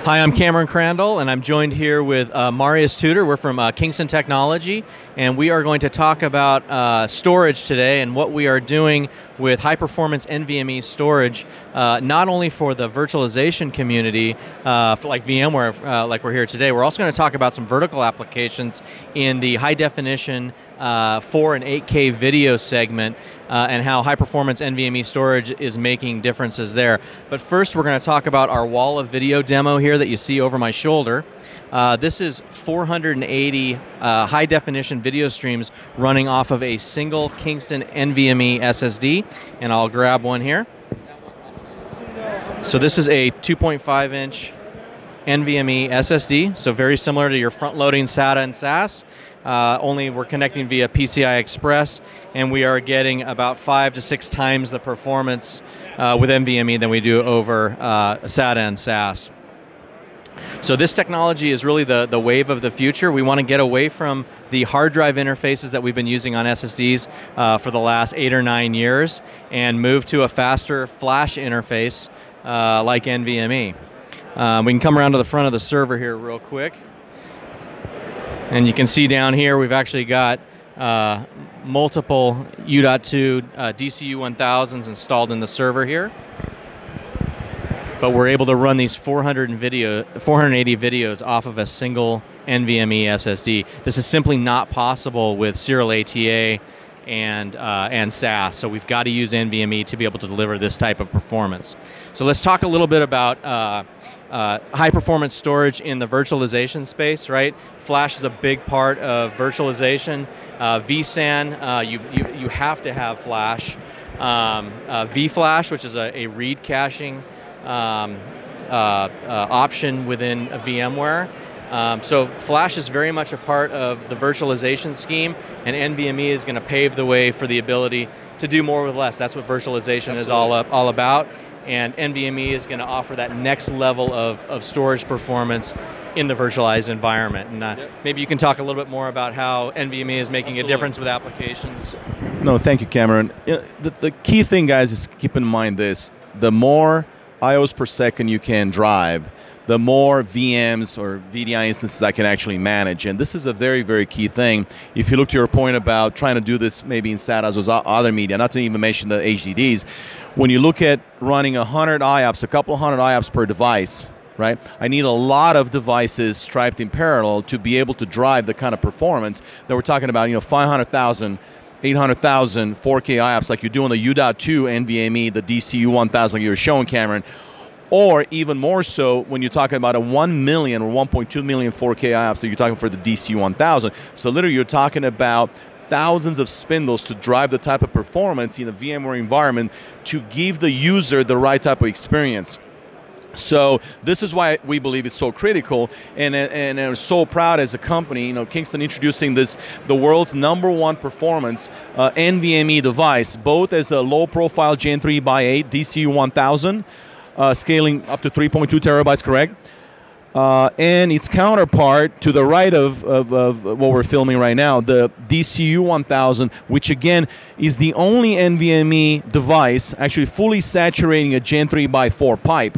Hi, I'm Cameron Crandall, and I'm joined here with Marius Tudor. We're from Kingston Technology, and we are going to talk about storage today and what we are doing with high-performance NVMe storage, not only for the virtualization community, for like VMware, like we're here today. We're also going to talk about some vertical applications in the high-definition 4 and 8K video segment, and how high-performance NVMe storage is making differences there. But first, we're going to talk about our wall of video demo here that you see over my shoulder. This is 480 high-definition video streams running off of a single Kingston NVMe SSD, and I'll grab one here. So this is a 2.5-inch NVMe SSD, so very similar to your front-loading SATA and SAS. Only we're connecting via PCI Express, and we are getting about 5 to 6 times the performance with NVMe than we do over SATA and SAS. So this technology is really the wave of the future. We want to get away from the hard drive interfaces that we've been using on SSDs for the last 8 or 9 years and move to a faster flash interface like NVMe. We can come around to the front of the server here real quick. And you can see down here we've actually got multiple U.2 DCU1000s installed in the server here. But we're able to run these 480 videos off of a single NVMe SSD. This is simply not possible with serial ATA and SAS, so we've got to use NVMe to be able to deliver this type of performance. So let's talk a little bit about high-performance storage in the virtualization space, right? Flash is a big part of virtualization. vSAN, you have to have flash. vFlash, which is a read caching option within a VMware. So flash is very much a part of the virtualization scheme, and NVMe is going to pave the way for the ability to do more with less. That's what virtualization is all about, and NVMe is going to offer that next level of storage performance in the virtualized environment. And maybe you can talk a little bit more about how NVMe is making a difference with applications. No, thank you, Cameron. The key thing, guys, is keep in mind this: the more IOs per second you can drive, the more VMs or VDI instances I can actually manage. And this is a very, very key thing. If you look to your point about trying to do this maybe in SATAs or other media, not to even mention the HDDs, when you look at running 100 IOPS, a couple of hundred IOPS per device, right? I need a lot of devices striped in parallel to be able to drive the kind of performance that we're talking about, 500,000, 800,000 4K IOPS like you do on the U.2 NVMe, the DCU1000 like you were showing, Cameron, or even more so when you're talking about a 1 million or 1.2 million 4K IOPS that you're talking for the DCU1000. So literally you're talking about thousands of spindles to drive the type of performance in a VMware environment to give the user the right type of experience. So this is why we believe it's so critical, and I'm so proud as a company, Kingston introducing the world's #1 performance NVMe device, both as a low-profile Gen 3x8 DCU1000, scaling up to 3.2 terabytes, correct? And its counterpart to the right of what we're filming right now, the DCU1000, which again is the only NVMe device actually fully saturating a Gen 3x4 pipe.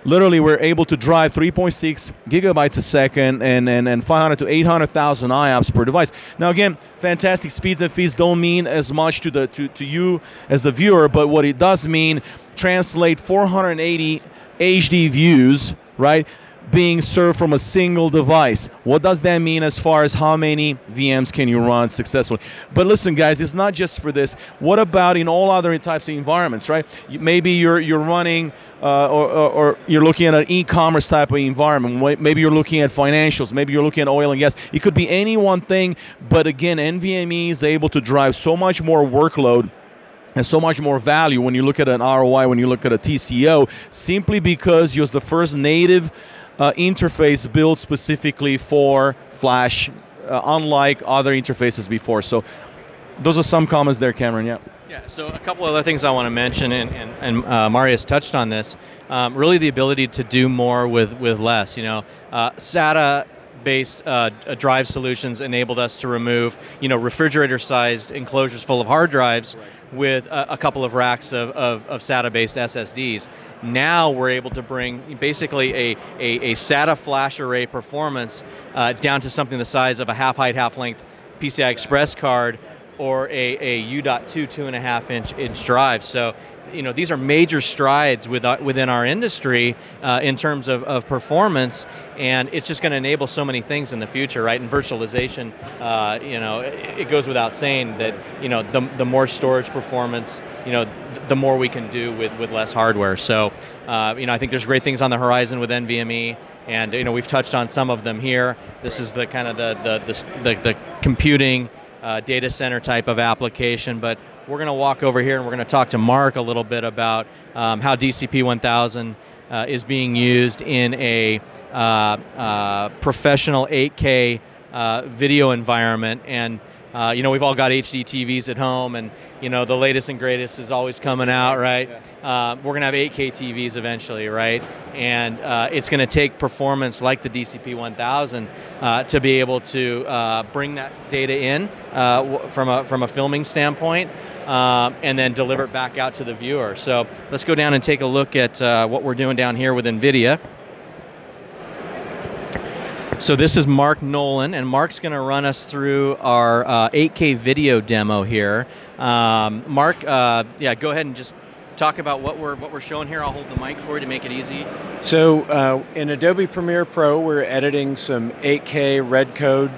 Literally, we're able to drive 3.6 gigabytes a second and 500 to 800,000 IOPS per device. Now, again, fantastic speeds and feeds don't mean as much to you as the viewer, but what it does mean, translate 480 HD views, right, being served from a single device. What does that mean as far as how many VMs can you run successfully? But listen, guys, it's not just for this. What about in all other types of environments, right? Maybe you're running or you're looking at an e-commerce type of environment. Maybe you're looking at financials. Maybe you're looking at oil and gas. It could be any one thing, but again, NVMe is able to drive so much more workload and so much more value when you look at an ROI, when you look at a TCO, simply because you're the first native interface built specifically for Flash, unlike other interfaces before. So those are some comments there, Cameron. Yeah. Yeah, so a couple other things I want to mention, and Marius touched on this, really the ability to do more with less. SATA based drive solutions enabled us to remove, refrigerator-sized enclosures full of hard drives with a couple of racks of SATA-based SSDs. Now we're able to bring basically a SATA flash array performance down to something the size of a half-height, half-length PCI Express card or a U.2 2.5-inch drive. So, these are major strides within our industry in terms of performance, and it's just going to enable so many things in the future, right? And virtualization, it goes without saying that the more storage performance, the more we can do with less hardware. So, I think there's great things on the horizon with NVMe, and we've touched on some of them here. This is the kind of the computing data center type of application, but we're going to walk over here and we're going to talk to Mark a little bit about how DCP-1000 is being used in a professional 8K video environment. And we've all got HD TVs at home, and the latest and greatest is always coming out, right? We're going to have 8K TVs eventually, right? And it's going to take performance like the DCP-1000 to be able to bring that data in from a filming standpoint, and then deliver it back out to the viewer. So let's go down and take a look at what we're doing down here with NVIDIA. So this is Mark Nolan, and Mark's going to run us through our 8K video demo here. Mark, yeah, go ahead and just talk about what we're showing here. I'll hold the mic for you to make it easy. So in Adobe Premiere Pro, we're editing some 8K red code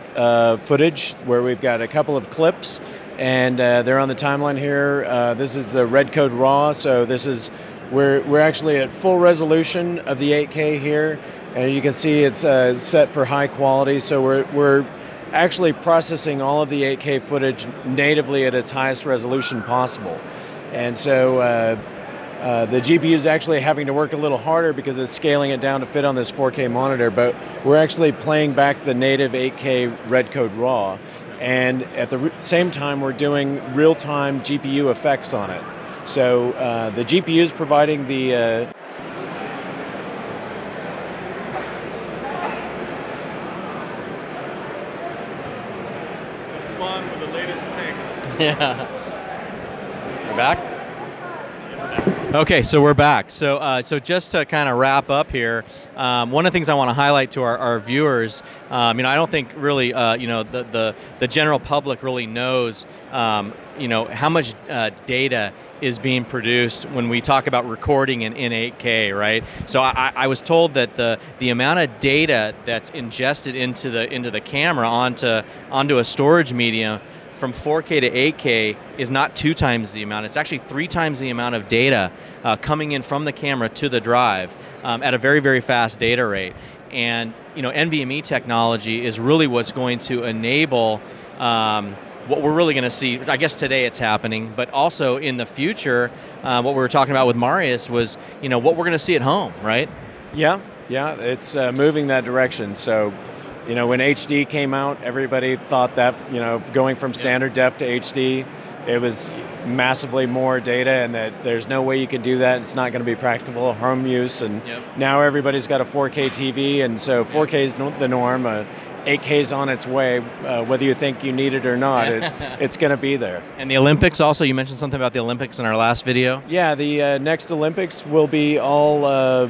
footage where we've got a couple of clips, and they're on the timeline here. This is the red code raw, so this is we're actually at full resolution of the 8K here, and you can see it's set for high quality. So we're actually processing all of the 8K footage natively at its highest resolution possible. And so the GPU is actually having to work a little harder because it's scaling it down to fit on this 4K monitor, but we're actually playing back the native 8K red code raw. And at the same time, we're doing real-time GPU effects on it. So the GPU is providing the fun with the latest thing. Yeah. We're back? Okay, so we're back. So just to kind of wrap up here, one of the things I want to highlight to our viewers, I don't think really, the general public really knows, how much data is being produced when we talk about recording in 8K, right? So I was told that the amount of data that's ingested into the camera onto a storage medium from 4K to 8K is not 2 times the amount. It's actually 3 times the amount of data coming in from the camera to the drive at a very, very fast data rate. And NVMe technology is really what's going to enable what we're really going to see. I guess today it's happening, but also in the future, what we were talking about with Marius was what we're going to see at home, right? Yeah, it's moving that direction. So when HD came out, everybody thought that, going from standard def to HD, it was massively more data, and that there's no way you can do that. It's not going to be practical home use. And now everybody's got a 4K TV, and so 4K is the norm. 8K is on its way, whether you think you need it or not. It's going to be there. And the Olympics also, you mentioned something about the Olympics in our last video. Yeah, the next Olympics will be all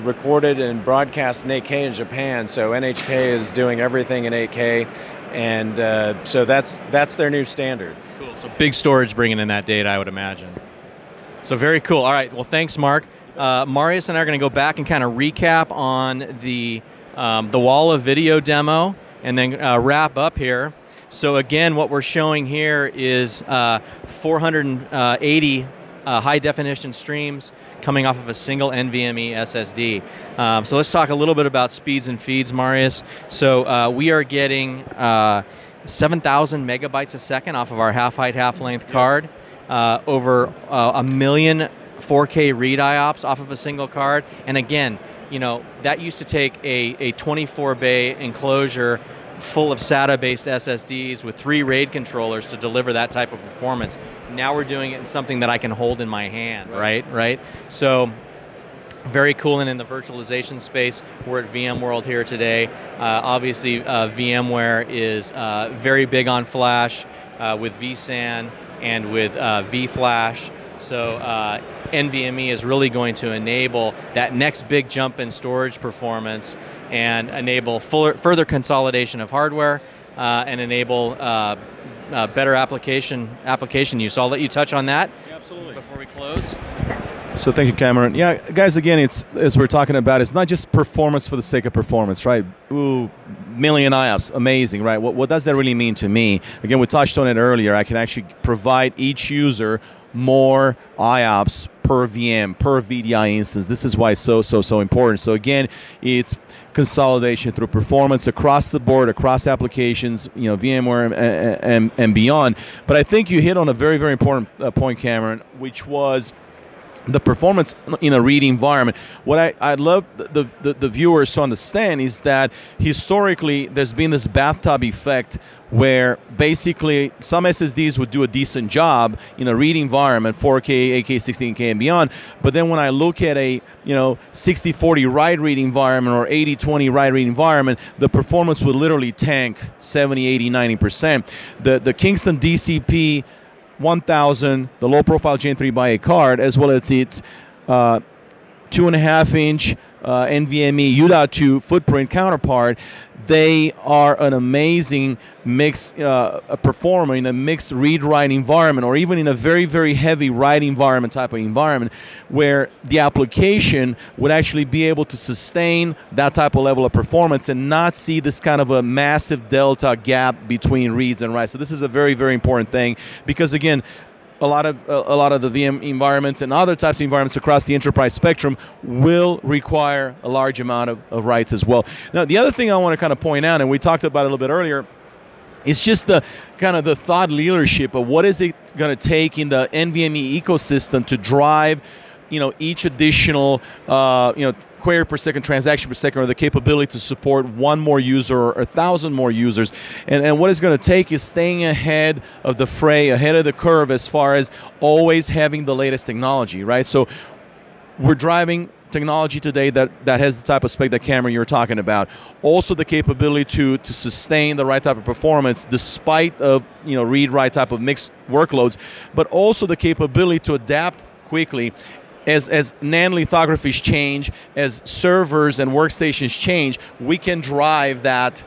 recorded and broadcast in 8K in Japan. So NHK is doing everything in 8K, and so that's their new standard. Cool. So big storage bringing in that data, I would imagine. So very cool. All right. Well, thanks, Mark. Marius and I are going to go back and kind of recap on the wall of video demo, and then wrap up here. So again, what we're showing here is 480 high definition streams coming off of a single NVMe SSD. So let's talk a little bit about speeds and feeds, Marius. So we are getting 7,000 megabytes a second off of our half-height, half-length card, over 1 million 4K read IOPS off of a single card, and again, that used to take a 24-bay enclosure full of SATA-based SSDs with 3 RAID controllers to deliver that type of performance. Now we're doing it in something that I can hold in my hand, right? So very cool. And in the virtualization space, we're at VMworld here today. Obviously, VMware is very big on flash with vSAN and with vFlash. So NVMe is really going to enable that next big jump in storage performance and enable further consolidation of hardware and enable better application use. So I'll let you touch on that. Yeah, absolutely. Before we close. So thank you, Cameron. Yeah, guys, again, it's, as we're talking about, it's not just performance for the sake of performance, right? Ooh, million IOPS, amazing, right? What does that really mean to me? Again, we touched on it earlier. I can actually provide each user more IOPS per VM, per VDI instance. This is why it's so important. So again, it's consolidation through performance across the board, across applications, you know, VMware and beyond. But I think you hit on a very important point, Cameron, which was the performance in a read environment. What I'd love the viewers to understand is that historically there's been this bathtub effect where basically some SSDs would do a decent job in a read environment, 4K, 8K, 16K and beyond, but then when I look at a 60-40 write-read environment or 80-20 write-read environment, the performance would literally tank 70, 80, 90%. The Kingston DCP 1000, the low-profile Gen 3 by a card, as well as its 2.5-inch NVMe U.2 footprint counterpart, they are an amazing mixed performer in a mixed read-write environment, or even in a very heavy write environment type of environment, where the application would actually be able to sustain that type of level of performance and not see this kind of a massive delta gap between reads and writes. So this is a very important thing, because again, a lot of the VM environments and other types of environments across the enterprise spectrum will require a large amount of writes as well. Now, the other thing I want to kind of point out, and we talked about it a little bit earlier, is just the kind of the thought leadership of what is it going to take in the NVMe ecosystem to drive, each additional, query per second, transaction per second, or the capability to support one more user or 1,000 more users. And what it's going to take is staying ahead of the fray, ahead of the curve, as far as always having the latest technology, right? So we're driving technology today that has the type of spec that, Cameron, you were talking about. Also the capability to sustain the right type of performance despite of read-write type of mixed workloads, but also the capability to adapt quickly. As NAND lithographies change, as servers and workstations change, we can drive that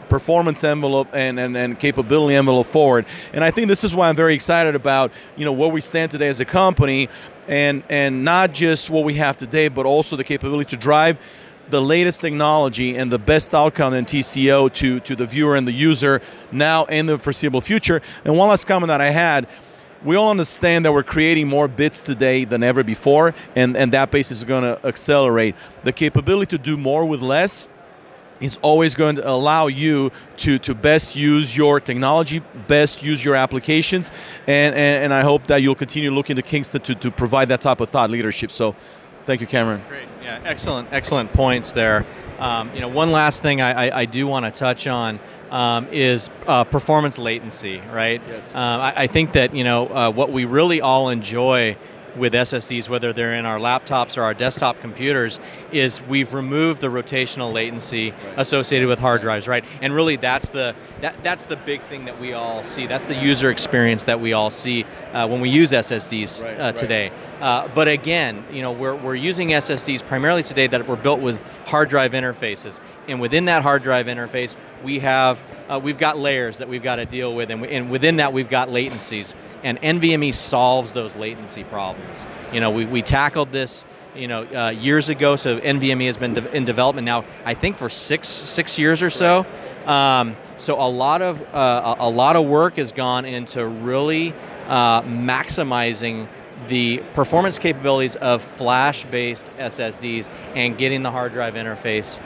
performance envelope and capability envelope forward. And I think this is why I'm very excited about where we stand today as a company, and not just what we have today, but also the capability to drive the latest technology and the best outcome in TCO to the viewer and the user now and the foreseeable future. And one last comment that I had, we all understand that we're creating more bits today than ever before, and that pace is going to accelerate. The capability to do more with less is always going to allow you to best use your technology, best use your applications, and I hope that you'll continue looking to Kingston to provide that type of thought leadership. So thank you, Cameron. Great. Yeah, excellent points there. One last thing I do want to touch on is performance latency, right? Yes. I think that what we really all enjoy with SSDs, whether they're in our laptops or our desktop computers, is we've removed the rotational latency associated with hard drives, right? And really, that's the big thing that we all see. That's the user experience that we all see when we use SSDs today. But again, we're using SSDs primarily today that were built with hard drive interfaces, and within that hard drive interface, we've got layers that we've got to deal with, and within that we've got latencies, and NVMe solves those latency problems. We tackled this years ago, so NVMe has been in development now, I think, for six years or so. So a lot of work has gone into really maximizing the performance capabilities of flash-based SSDs and getting the hard drive interface,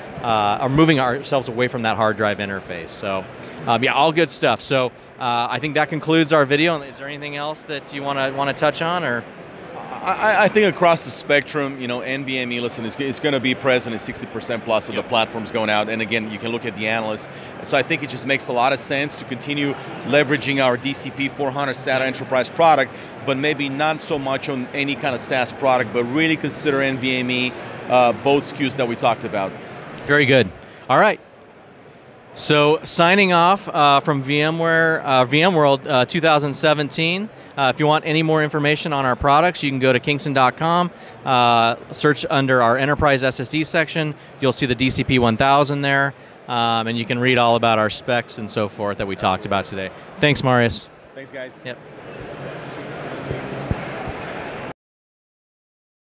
or moving ourselves away from that hard drive interface. So, yeah, all good stuff. So, I think that concludes our video. Is there anything else that you want to touch on, or? I think across the spectrum, NVMe, listen, it's going to be present in 60% plus of the platforms going out. And again, you can look at the analysts. So I think it just makes a lot of sense to continue leveraging our DCP 400 SATA enterprise product, but maybe not so much on any kind of SaaS product, but really consider NVMe, both SKUs that we talked about. Very good. All right. So signing off from VMware, VMworld 2017. If you want any more information on our products, you can go to kingston.com, search under our Enterprise SSD section. You'll see the DCP 1000 there, and you can read all about our specs and so forth that we talked about today. Thanks, Marius. Thanks, guys. Yep.